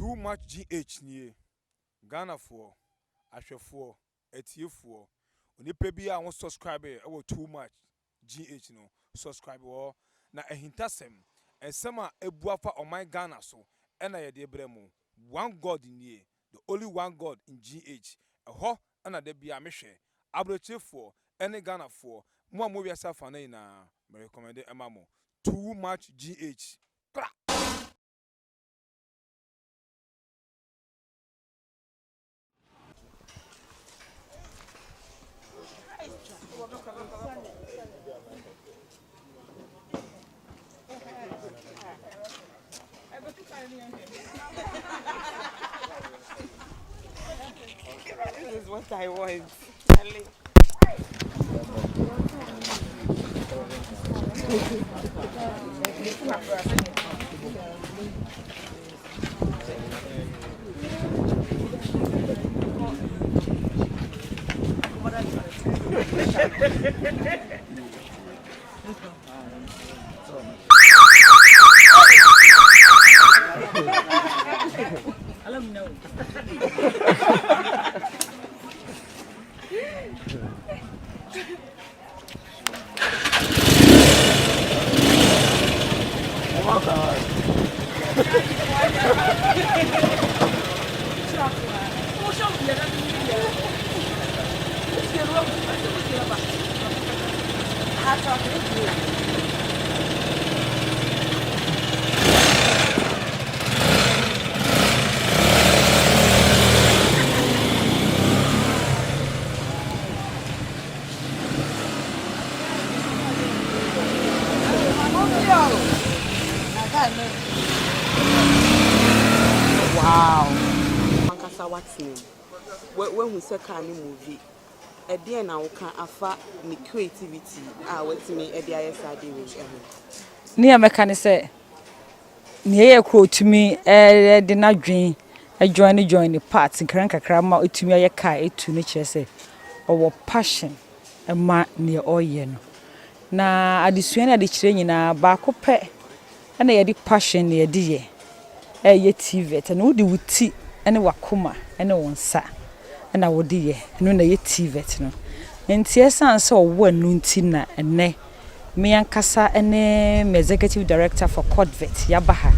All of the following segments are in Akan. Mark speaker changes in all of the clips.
Speaker 1: too much GH nie Ghana for ahwefo etiefo onipa bi a won subscribe e too much GH no subscribe wo na ehintasem ensema ebuafa on my Ghana so ena ye de bremu one god nie the only one god in GH eho ena de bia mehwe abrochefo ene Ghana for mo wi asafa na ina me recommend emamo too much GH
Speaker 2: This is what I want. Wow. Mankasa what's name? When we say can movie, a day now can afa me creativity. What's me a day
Speaker 3: Near mechanic say near quote to me did not dream a join the parts in Cranka Crama to me a car to nature say or passion a man near all yen. Na I dissuade the training na back up and I had passion near dear. Ye TV and would do tea and a wakuma and one sa and I would dear no na ye TV no. And TSA saw one noon tina and ne me and Casa and executive director for Codvet Yabaha.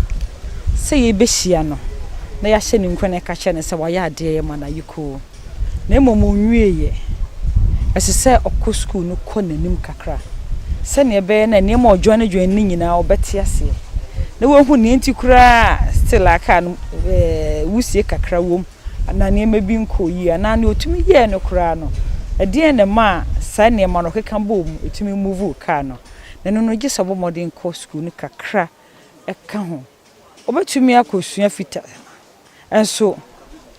Speaker 3: Say ye beshiano. They are sending when I catch and say, why ya dear man are you cool? Nemo ye. As I say, of course, school no corner nim kakra. Send your ben and name or joining now, or better see. No one who need to cry still I can see kakra womb and I name a being cool ye and I knew to me ye no crano. A dear and a ma, sign near man can boom to me move cano. Then no just a modern course school kakra a can. Over to me a question fitter. And so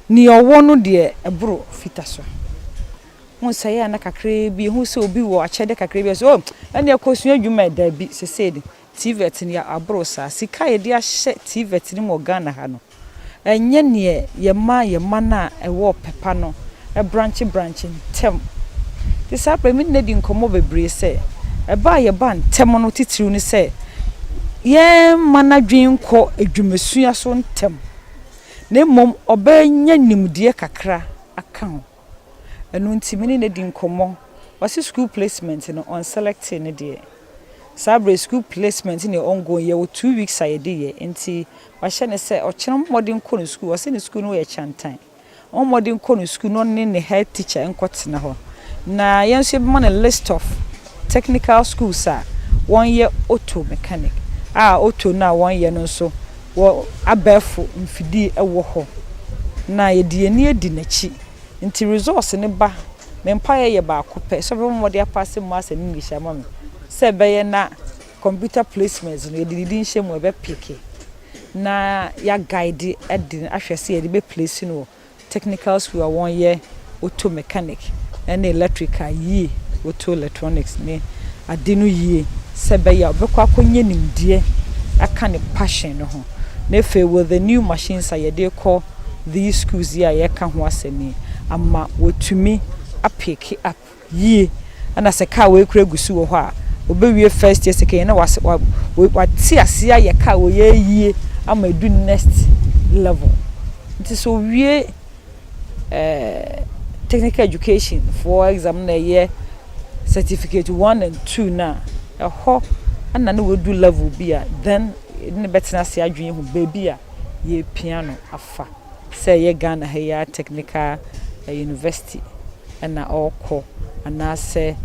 Speaker 3: near one dear a bro fitter so. One say na kakra bi hu so bi wo achede kakra bi so and your question you made there be said TVET ni abrosa sika ye dia hye TVET ni mo Ghana ha no enye ne ye ma na e wo pepa no e branch tem ti sa pre mi nedi nkomo bebre se e ba ye ban tem no titiru ni se ye mana dwen ko edwumesua so ntem ne mom oba nya nimdie kakra aka ho enu ntimini nedi nkomo wasi school placement no on selecting ne de Sabre school placement in your ongoing year 2 weeks I did nti wa hye say o kire modern corner school o say ne school no we chantan on modern corner school no ne head teacher enkotena ho na yenso be man a list of technical schools 1 year auto mechanic auto na 1 year no so wo abefo mfidi ewo ho na ye die ni edi nachi nti resource ne ba me mpa ye ba akopɛ so be mo de pass mo asa ni English amam sebe na computer placements no yedidi nhye mu ebe pike na ya guide edin ahwese yedi be place no technical school 1 year auto mechanic and electrical yi auto electronics ne adinu yi sebe ya obekwa konye nimdie aka ne passion no ho na fe with the new machines ayede call these schools ya ye ka ho asemi ama wotumi apike up yi ana se ka we kura gusu wo ho a obewie first year second na wati asia ye ka wo ye yie ama edu next level nti so wie technical education for exam na ye certificate 1 and 2 na ho ana na we do level bia then ne betina se adwen hu baby a ye piano afa say ye Ghana here technical university na okọ ana say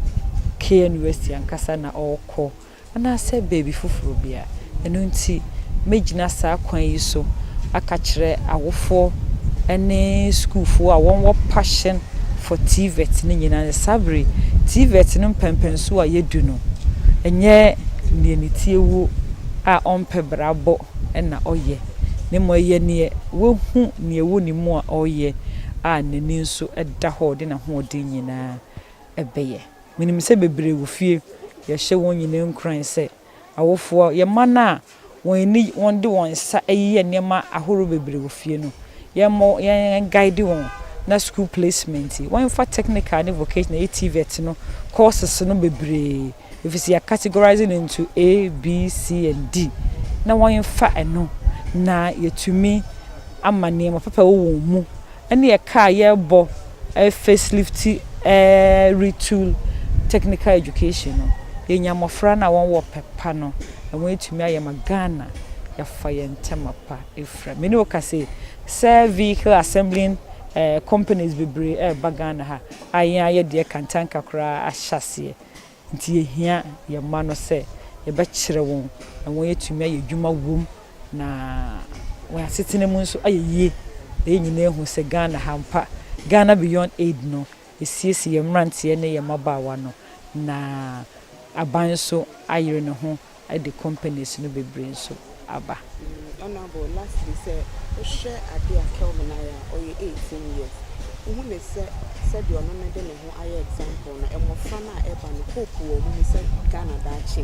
Speaker 3: K University ankasa na okọ ana say baby fufuro bia eno nti megina sa kwan yi so aka kire awofo ene school fo a won wo passion for TVET ni nyina sabre TVET no pempenso a yedu no enye ne tiewu a ompe brabo na oye ne moye ne wo hu ne wo ni mu a oye a nani nso eda ho de na ho de nyina ebeye minim se bebre wo fie ye hye won nyina nkran se awofo ye mana won de won sa eyi nema ahoro bebre wo fie no ye guide won na school placement won for technical and vocational TVET no courses no bebre if you are categorizing into A, B, C and D na won fa eno na yetumi amane ma papa wo mu ene ye car ye bo facelift retool technical education no ye nyamofra na won wo pepa no na won etumi aye magana ya fa ye ntema pa efra me ne o ka say vehicle assembling companies bebre bagana ha ayan ye de kantanka kra ahyase nti ye hia ye ma no se ye be kire won na won yetumi aye dwuma wom na won asetene mu nso aye ye nyina ehu se Ghana hampa Ghana beyond aid no esiesi ye mrante ne ye mabawa no na aban so ayire ne ho the companies no bebre so aba
Speaker 2: honorable lastly say o share ade a Kelvyn or 18 years who may say said you are not de ne ho aye example na emofra na eba no hope wo mu say Ghana da chi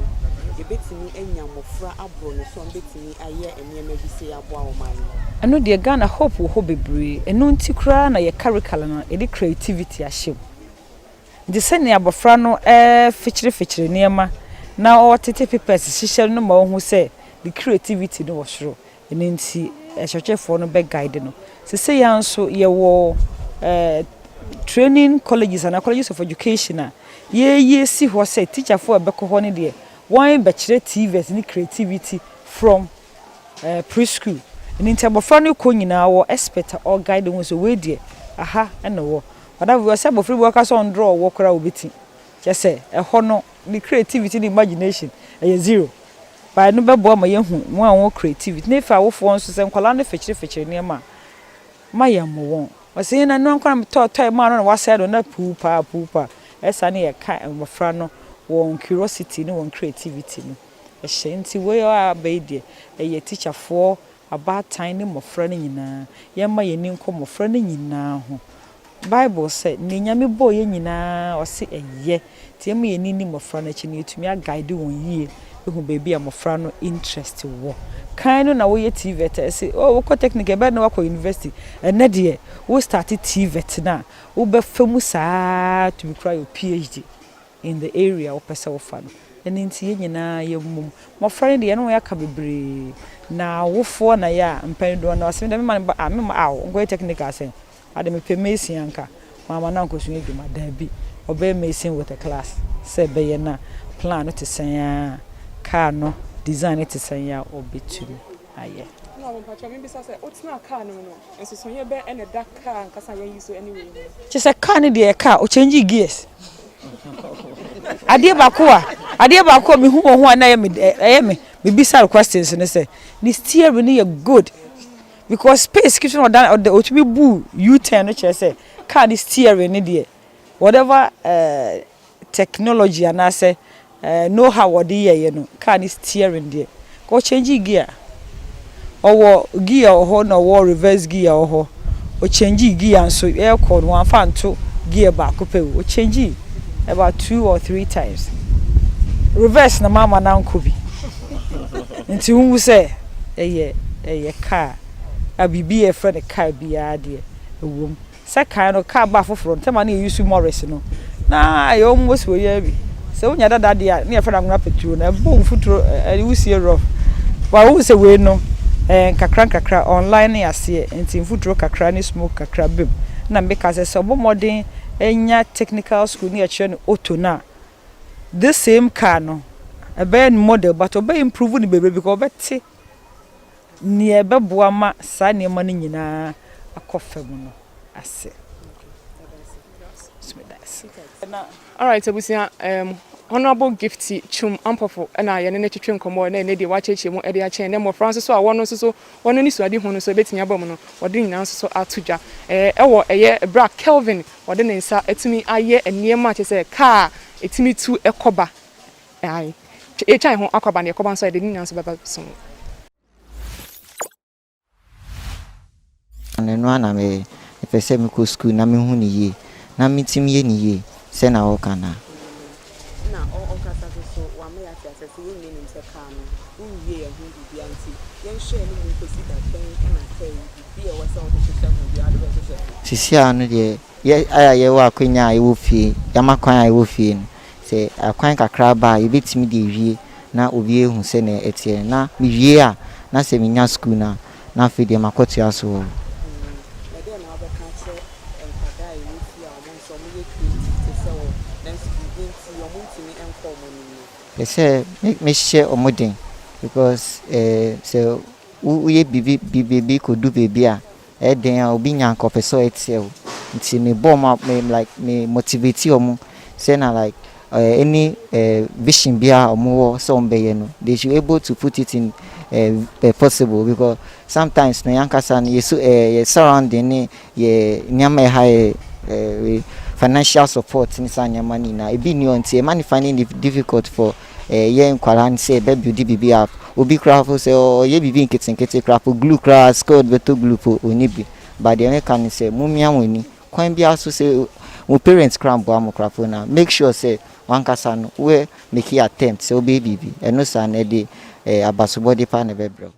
Speaker 2: e betimi anya mofra abro no so betimi aye enema bi say aboa wo man
Speaker 3: eno de Ghana hope wo ho bebre eno nti kra na ye curriculum na e de creativity ahye de se ne abofra no fichire niema na o tete papers hihye no ma wo say the creativity no was sure nti SHS for no be guide no se ya nso ye wo training colleges and colleges of education ye si ho say teacher for be ko ho ne de one be kire TVET ni creativity from preschool nti abofra no ko nyina wo expert or guide won so we de aha na wo wada we say abofra bi ka so on draw wo kra obeti che say ho no the creativity the imagination zero ba no bebo ma yehu mo an wo creativity na fa wo fo nso se nkwala no fechire ne ma ya mo won wase na no nkwala to ma no wase do na pupa esa ne ye ka mofra no won curiosity no won creativity no ehye nti we a ba die ye teacher for about tiny mofra no nyina ye ma ye ni nko mofra no nyina ho Bible said ni nyame bo ye nyina o se eye ti ye ma ye ni mofra no chi ne etumi a guide won yie ehu baby amofra no interest wo kan no na wo ye TVET say oh wo technical be na wo university na de wo start TVET na wo be famu saa to be cry your PhD in the area wo pesa wo fa no nti ye nyina ye mum mofra de ye no ya ka bebre na wo fo na ya mpan do na asem de me go technical say ade me pe mesin anka mama na nkosu edwuma da bi obe mesin with a class say be ye na plan to say car no design it say ya obeturu aye
Speaker 4: no mo pacha me bisa say otina car no enso so ye be ene da car nkasa ye use anyway
Speaker 3: che say car ne de car o change gears ade ba ko me hu ho na ye me bisa questions ne say the steering ne good because space keeps on down or to be boo U10 no che say car the steering ne de whatever technology and I say know how what the no car is steering there go change gear or gear or no or reverse gear or change gear so air code one fan to gear back up o change about 2 or 3 times reverse na mama na nkobi nti wu say car a bibi e friend car bia de ewom say car no car ba foforo ntema na use Morris no na I almost we ya bi se unya dada dia na yefra nguna petrol na bo mfuturo wusie rough wa wo se we no kakra online ase enti mfuturo kakra ni smoke kakra bem na make as obomodin enya technical school ni akire no auto na the same car no ebe model but obe improve ni bebe because obeti ni ebe boa ma sa ne ma ni nyina akofam no ase.
Speaker 4: All right, Abusia, Honorable Gifty Chum Ampofo and I and Netri Commo and Lady Watch mo Edia Chain, and more Francis or one so one any so I didn't so betting abominable or didn't answer so atuja. A year a bra Kelvyn or then say it's me a year and near much as a car, it's me to a coba. Aye, a time home aquaban, your coban, so I didn't answer about some.
Speaker 5: And then one I may if I say me go school, na me huni ye, na me team ye ni ye, send our cana.
Speaker 2: Na o kasa so wa me ati asese ye ni nse ka no unwie ye hu bibi anti ye share ni mu kosi da ben na kai bibi e wasa o de hye hu bi ado be hye
Speaker 5: Sisi anu de ye aya ye wa kwanya ye wo fie ya makwan ye wo fie no se akwan kakra ba ye betimi de wie na obi ehu se na etie na me wie a na se me nya school na fe de makoto aso
Speaker 2: na de na obeka che enkwada ye wo fie a mo so mo ye creative se wo na nsi bibi nti yo mo ntimi enko mo ni
Speaker 5: they say me share omodin because so we bibi could do baby a den obi nya nkope so etie o nti me bomb up me like me motivate omo say na like any vision bia omo so mbeye no they should able to put it in possible because sometimes na yankasa no ye surrounding ni ye nyama high financial support in sanya money na e bi ni onti e man finding it difficult for ye nkwaran say be build bibi up obi craft say ye bibi nkete craft glue craft scored beto glue po oni bi but the can say mumia woni kwan bia so say mo parents cramp am craft na make sure say one kasa no we make attempt say obi bibi eno sa na dey abasobody pa na be bro.